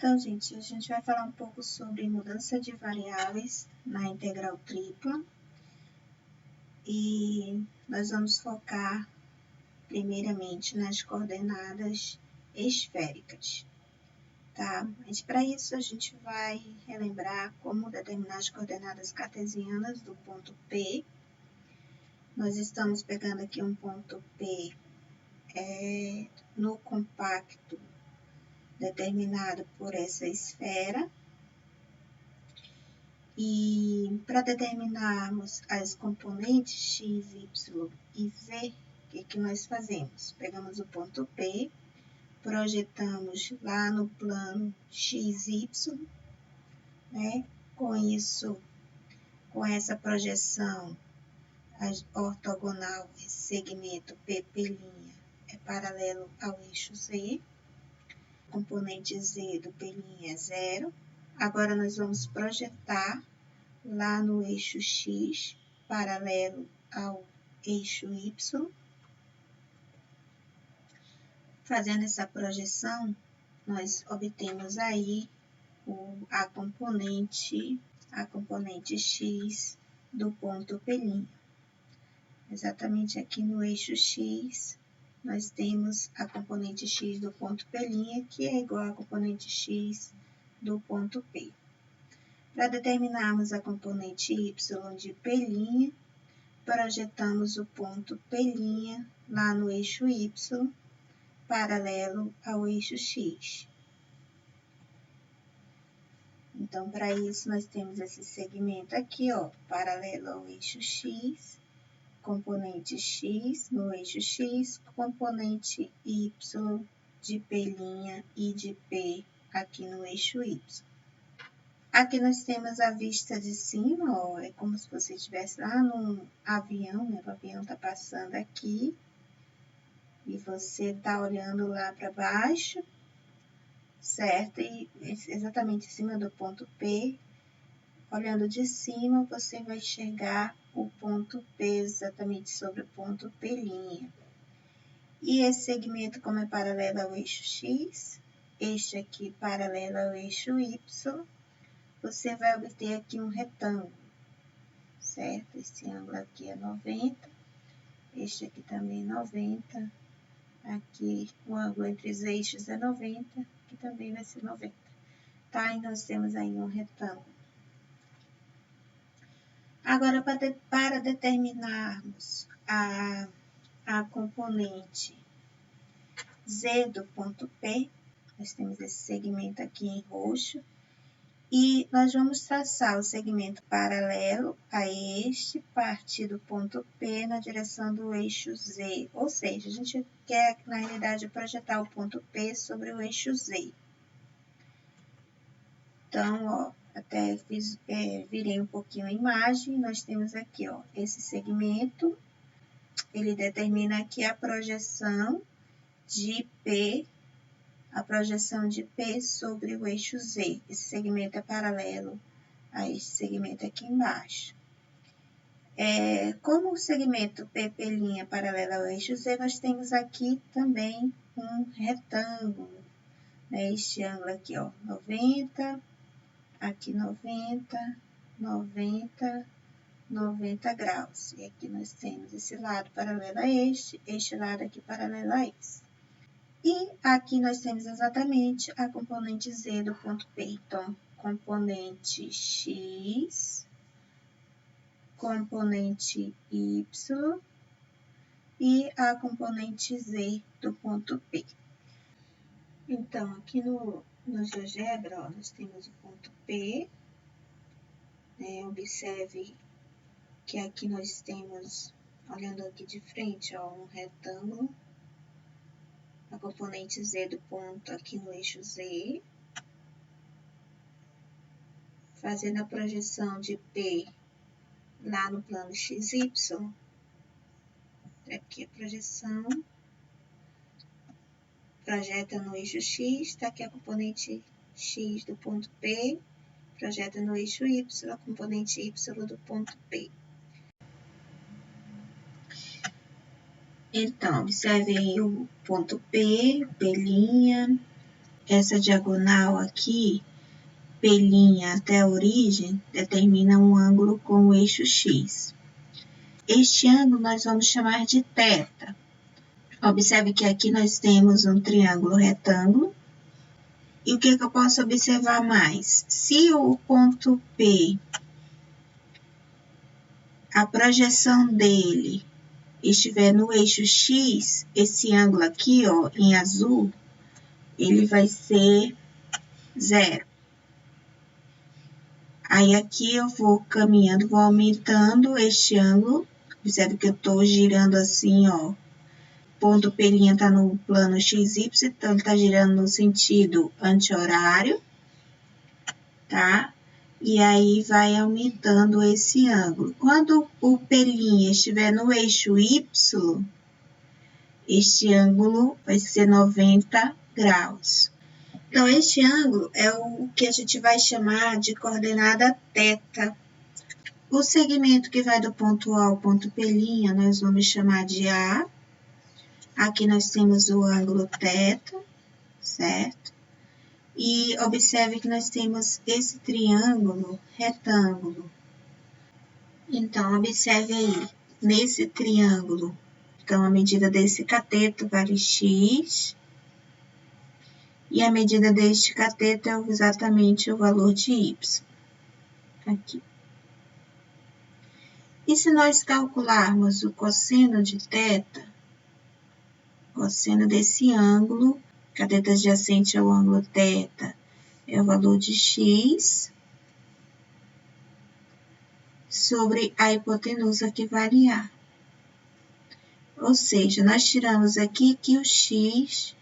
Então, gente, a gente vai falar um pouco sobre mudança de variáveis na integral tripla. E nós vamos focar primeiramente nas coordenadas esféricas, tá? Mas para isso a gente vai relembrar como determinar as coordenadas cartesianas do ponto P. Nós estamos pegando aqui um ponto P no compacto determinado por essa esfera. E para determinarmos as componentes x, y e z, o que nós fazemos? Pegamos o ponto P, projetamos lá no plano x, y, né? Com isso, com essa projeção, a ortogonal, esse segmento PP' é paralelo ao eixo z, o componente z do P' é 0. Agora, nós vamos projetar lá no eixo x, paralelo ao eixo y. Fazendo essa projeção, nós obtemos aí a componente x do ponto P'. Exatamente aqui no eixo x, nós temos a componente x do ponto P', que é igual à componente x do ponto P. Para determinarmos a componente y de P', projetamos o ponto P' lá no eixo y, paralelo ao eixo x. Então, para isso, nós temos esse segmento aqui, ó, paralelo ao eixo x, componente x no eixo x, componente y de P' e de P aqui no eixo y. Aqui nós temos a vista de cima, ó, é como se você estivesse lá num avião, né? O avião está passando aqui e você está olhando lá para baixo, certo? E exatamente em cima do ponto P, olhando de cima, você vai enxergar o ponto P exatamente sobre o ponto P'. E esse segmento, como é paralelo ao eixo x, este aqui paralelo ao eixo y, você vai obter aqui um retângulo, certo? Esse ângulo aqui é 90, este aqui também 90, aqui o ângulo entre os eixos é 90, aqui também vai ser 90, tá? E nós temos aí um retângulo. Agora, para determinarmos a componente z do ponto P, nós temos esse segmento aqui em roxo, e nós vamos traçar o segmento paralelo a este, partir do ponto P na direção do eixo Z. Ou seja, a gente quer, na realidade, projetar o ponto P sobre o eixo Z. Então, ó, até virei um pouquinho a imagem, nós temos aqui, ó, esse segmento, ele determina aqui a projeção de P, sobre o eixo Z. Esse segmento é paralelo a esse segmento aqui embaixo. Como o segmento PP' é paralelo ao eixo Z, nós temos aqui também um retângulo, né? Este ângulo aqui, ó, 90, aqui 90, 90, 90 graus. E aqui nós temos esse lado paralelo a este lado aqui paralelo a esse. E aqui nós temos exatamente a componente z do ponto P. Então, componente x, componente y e a componente z do ponto P. Então, aqui no GeoGebra, ó, nós temos o ponto P. Observe que aqui nós temos, olhando aqui de frente, ó, um retângulo. A componente z do ponto aqui no eixo Z, fazendo a projeção de P lá no plano XY, aqui a projeção, projeta no eixo X, está aqui a componente X do ponto P, projeta no eixo Y, a componente Y do ponto P. Então, observe aí o ponto P, P', essa diagonal aqui, P' até a origem, determina um ângulo com o eixo X. Este ângulo nós vamos chamar de θ. Observe que aqui nós temos um triângulo retângulo. E o que eu posso observar mais? Se o ponto P, a projeção dele estiver no eixo X, esse ângulo aqui, ó, em azul, ele vai ser 0. Aí aqui eu vou caminhando, vou aumentando este ângulo. Observe que eu estou girando assim, ó. Ponto P' está no plano XY, então ele está girando no sentido anti-horário, tá? E aí vai aumentando esse ângulo. Quando o P' estiver no eixo Y, este ângulo vai ser 90 graus. Então, este ângulo é o que a gente vai chamar de coordenada θ. O segmento que vai do ponto A ao ponto P', nós vamos chamar de A. Aqui nós temos o ângulo θ, certo? E observe que nós temos esse triângulo retângulo. Então, observe aí, nesse triângulo, então a medida desse cateto vale x, e a medida deste cateto é exatamente o valor de y. Aqui. E se nós calcularmos o cosseno de θ, cosseno desse ângulo, cateto adjacente ao ângulo θ é o valor de x, sobre a hipotenusa que vale A. Ou seja, nós tiramos aqui que o x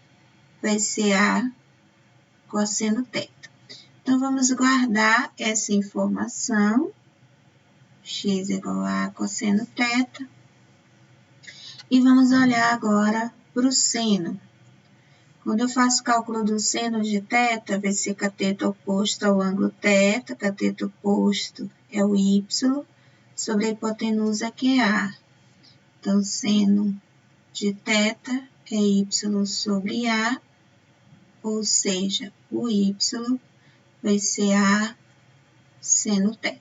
vai ser A cosseno θ. Então, vamos guardar essa informação, x igual a cosseno θ, e vamos olhar agora para o seno. Quando eu faço cálculo do seno de θ, vai ser cateto oposto ao ângulo θ, cateto oposto é o y, sobre a hipotenusa que é A. Então, seno de θ é y sobre A, ou seja, o y vai ser A seno θ.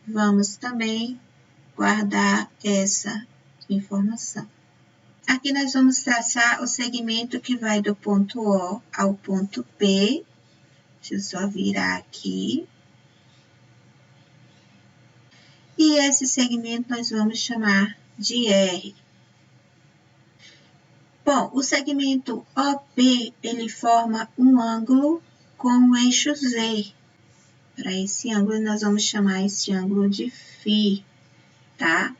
Vamos também guardar essa informação. Aqui nós vamos traçar o segmento que vai do ponto O ao ponto P. Deixa eu só virar aqui. E esse segmento nós vamos chamar de R. Bom, o segmento OP, ele forma um ângulo com o eixo Z. Para esse ângulo, nós vamos chamar esse ângulo de φ, tá?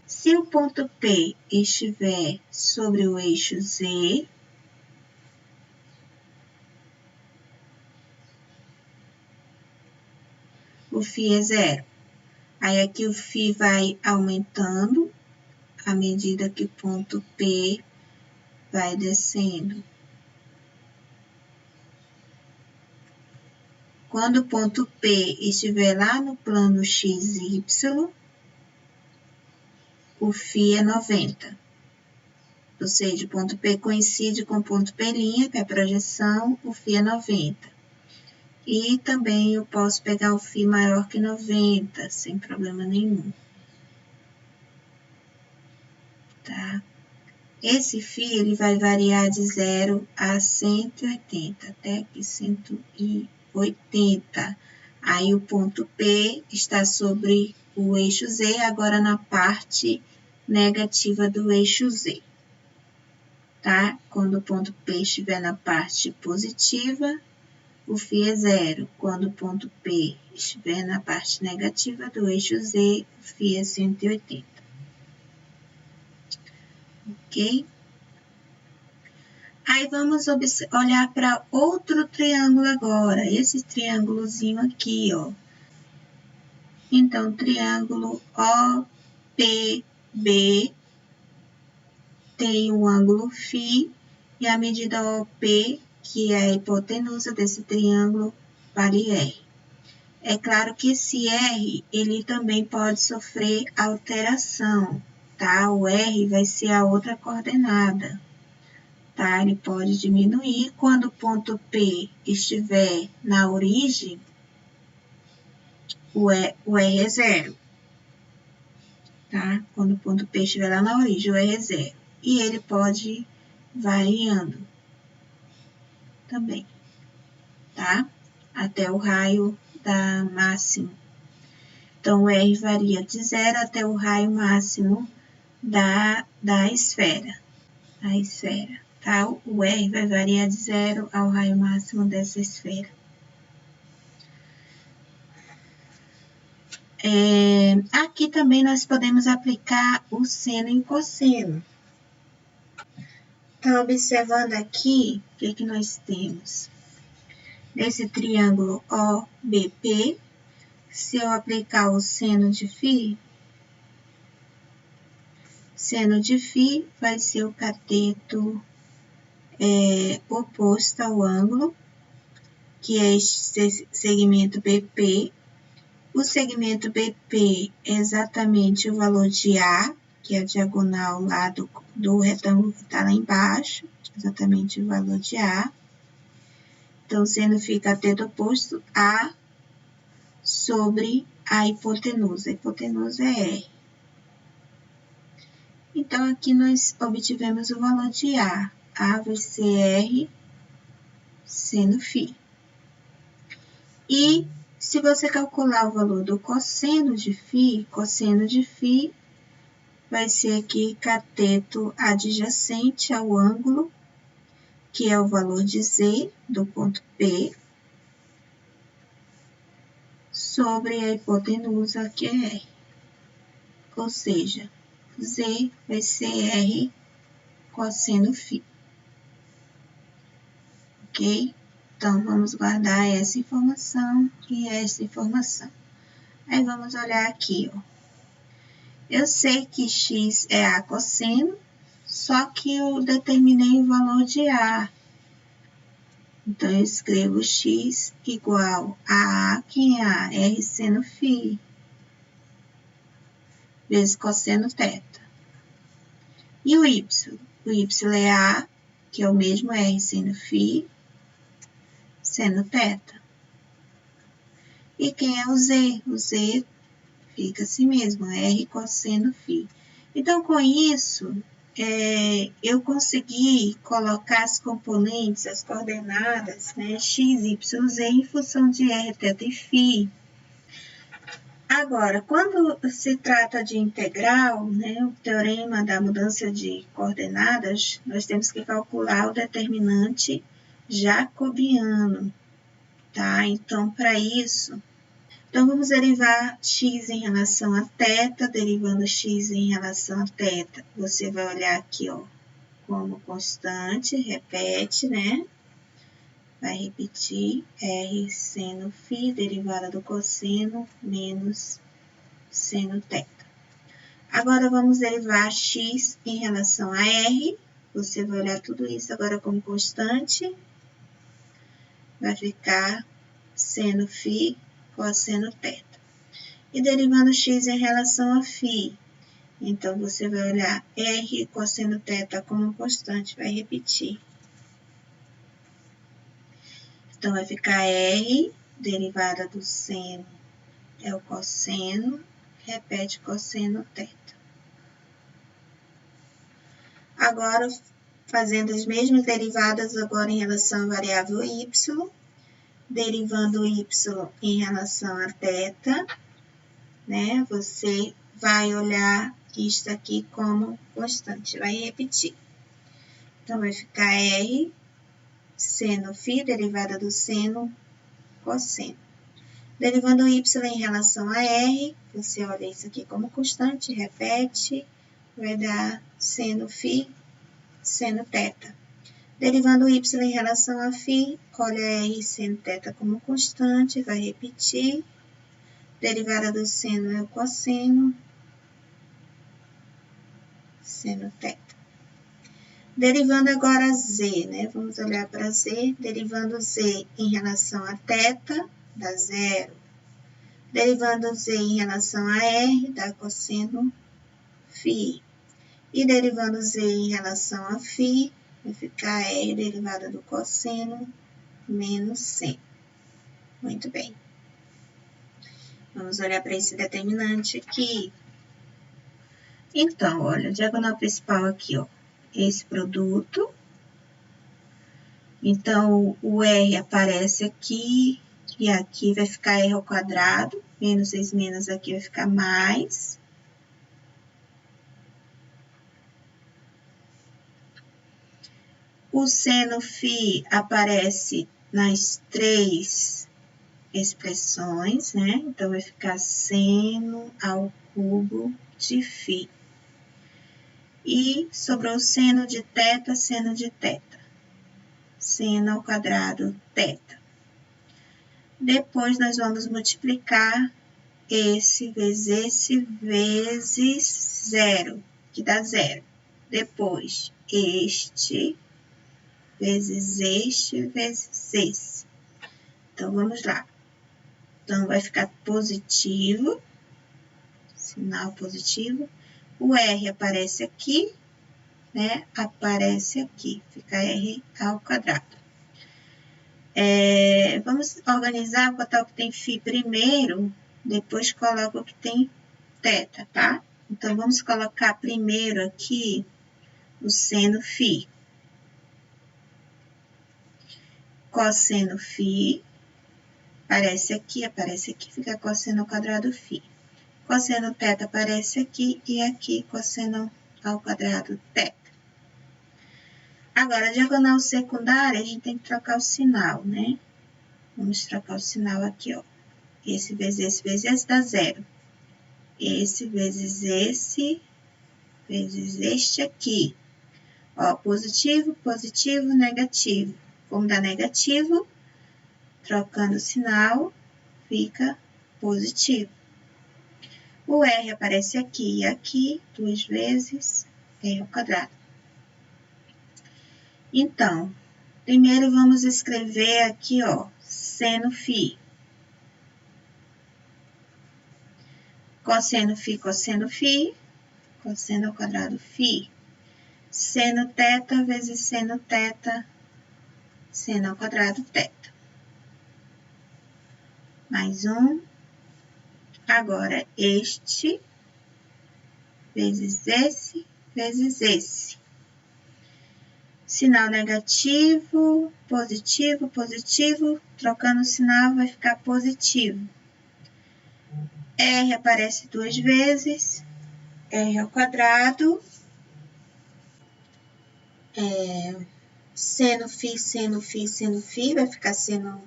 Se o ponto P estiver sobre o eixo Z, o φ é 0. Aí aqui o φ vai aumentando à medida que o ponto P vai descendo. Quando o ponto P estiver lá no plano XY, o φ é 90. Ou seja, o ponto P coincide com o ponto P', que é a projeção, o φ é 90. E também eu posso pegar o φ maior que 90, sem problema nenhum. Tá? Esse φ ele vai variar de 0 a 180, até aqui 180. Aí o ponto P está sobre o eixo Z, agora na parte negativa do eixo Z. Tá? Quando o ponto P estiver na parte positiva, o φ é 0. Quando o ponto P estiver na parte negativa do eixo Z, o φ é 180. Ok? Aí vamos olhar para outro triângulo agora, esse triângulozinho aqui, ó. Então, triângulo OPB tem o ângulo φ e a medida OP, que é a hipotenusa desse triângulo, vale R. É claro que esse R, ele também pode sofrer alteração, tá? O R vai ser a outra coordenada. tá? Ele pode diminuir. Quando o ponto P estiver na origem, o R é zero, tá? Quando o ponto P estiver lá na origem, o R é zero. E ele pode ir variando também, tá? Até o raio da máximo. Então, o R varia de zero até o raio máximo da esfera. A esfera, tá? O R vai variar de zero ao raio máximo dessa esfera. Aqui também nós podemos aplicar o seno e o cosseno. Então, observando aqui, o que nós temos? Nesse triângulo OBP, se eu aplicar o seno de φ vai ser o cateto oposto ao ângulo, que é este segmento BP. O segmento BP é exatamente o valor de A, que é a diagonal lá do retângulo que está lá embaixo, exatamente o valor de A. Então, seno φ cateto oposto A sobre a hipotenusa. A hipotenusa é R. Então, aqui nós obtivemos o valor de A. A vai ser R seno φ. E se você calcular o valor do cosseno de φ vai ser aqui cateto adjacente ao ângulo, que é o valor de Z do ponto P, sobre a hipotenusa, que é R. Ou seja, Z vai ser R cosseno φ. Ok? Então, vamos guardar essa informação e essa informação. Aí, vamos olhar aqui, ó. Eu sei que x é A cosseno, só que eu determinei o valor de A. Então, eu escrevo x igual a A, que é A, R seno φ, vezes cosseno θ. E o y? O y é A, que é o mesmo R seno φ, seno θ. E quem é o z? O z fica assim mesmo, R cosseno φ. Então, com isso, eu consegui colocar as componentes, as coordenadas, né, x, y, z, em função de r, θ e φ. Agora, quando se trata de integral, né, o teorema da mudança de coordenadas, nós temos que calcular o determinante jacobiano, tá? Então, para isso, vamos derivar x em relação a θ, derivando x em relação a θ. Você vai olhar aqui, ó, como constante, repete, né? Vai repetir R seno φ, derivada do cosseno, menos seno θ. Agora, vamos derivar x em relação a R. Você vai olhar tudo isso agora como constante. Vai ficar seno φ cosseno θ. E derivando x em relação a φ, então você vai olhar R cosseno θ como constante, vai repetir. Então, vai ficar R, derivada do seno é o cosseno, repete cosseno θ. Agora, fazendo as mesmas derivadas agora em relação à variável y, derivando y em relação a θ, né? Você vai olhar isto aqui como constante, vai repetir. Então, vai ficar R seno φ, derivada do seno, cosseno. Derivando y em relação a R, você olha isso aqui como constante, repete, vai dar seno φ, seno θ. Derivando y em relação a φ, olha R seno θ como constante, vai repetir. Derivada do seno é o cosseno, seno θ. Derivando agora z, né? Vamos olhar para z. Derivando z em relação a θ, dá zero. Derivando z em relação a r, dá cosseno φ. E derivando z em relação a φ, vai ficar R derivada do cosseno menos seno. Muito bem. Vamos olhar para esse determinante aqui. Então, olha, a diagonal principal aqui, ó, esse produto. Então, o R aparece aqui, e aqui vai ficar R ao quadrado, menos vezes menos aqui vai ficar mais. O seno φ aparece nas três expressões, né? Então, vai ficar seno ao cubo de φ. E sobrou seno de θ, seno de θ. Seno ao quadrado θ. Depois, nós vamos multiplicar esse vezes zero, que dá zero. Depois, este vezes esse. Então, vamos lá. Então, vai ficar positivo, sinal positivo. O R aparece aqui, né? Aparece aqui, fica R ao quadrado. Vamos organizar, botar o que tem φ primeiro, depois coloca o que tem θ, tá? Então, vamos colocar primeiro aqui o seno φ. Cosseno φ, aparece aqui, fica cosseno ao quadrado φ. Cosseno θ aparece aqui e aqui cosseno ao quadrado θ. Agora, a diagonal secundária, a gente tem que trocar o sinal, né? Vamos trocar o sinal aqui, ó. Esse vezes esse dá zero. Esse vezes este aqui. Ó, positivo, positivo, negativo. Como dá negativo, trocando o sinal, fica positivo. O R aparece aqui e aqui, duas vezes, R ao quadrado. Então, primeiro vamos escrever aqui, ó, seno φ. Cosseno φ, cosseno φ, cosseno ao quadrado φ. Seno θ vezes seno θ, seno ao quadrado θ. Mais um. Agora, este vezes esse. Sinal negativo, positivo, positivo. Trocando o sinal, vai ficar positivo. R aparece duas vezes. R ao quadrado. Seno φ, seno φ, seno φ. Vai ficar seno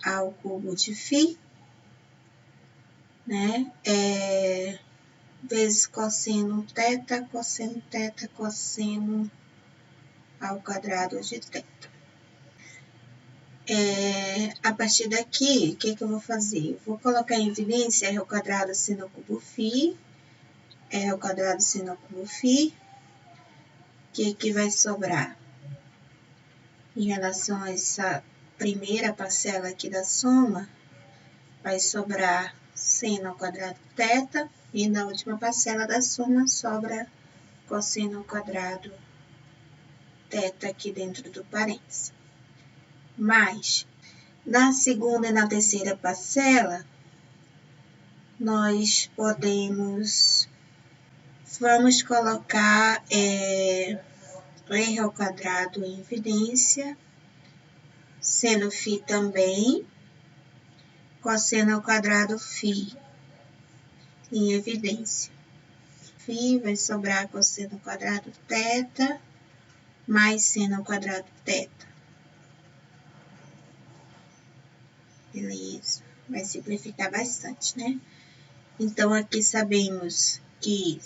ao cubo de φ. Né? Vezes cosseno θ, cosseno θ, cosseno ao quadrado de θ. A partir daqui, o que eu vou fazer? Eu vou colocar em evidência R ao quadrado seno ao cubo φ, R ao quadrado seno ao cubo φ. O que vai sobrar? Em relação a essa primeira parcela aqui da soma, vai sobrar seno ao quadrado θ, e na última parcela da soma sobra cosseno ao quadrado θ aqui dentro do parênteses. Mas, na segunda e na terceira parcela, nós vamos colocar R ao quadrado em evidência, seno φ também, cosseno ao quadrado φ em evidência. Φ vai sobrar cosseno ao quadrado θ mais seno ao quadrado θ. Beleza, vai simplificar bastante, né? Então, aqui sabemos que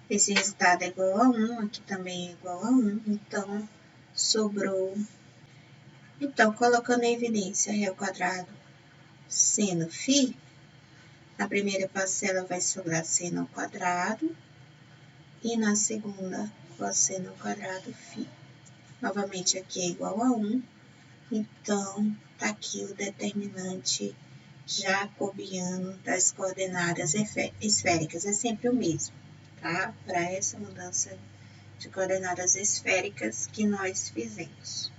esse resultado é igual a 1, aqui também é igual a 1, então, sobrou. Então, colocando em evidência R ao quadrado seno φ, na primeira parcela vai sobrar seno ao quadrado, e na segunda, cosseno ao quadrado φ. Novamente, aqui é igual a 1, então, tá aqui o determinante jacobiano das coordenadas esféricas, é sempre o mesmo, tá? Para essa mudança de coordenadas esféricas que nós fizemos.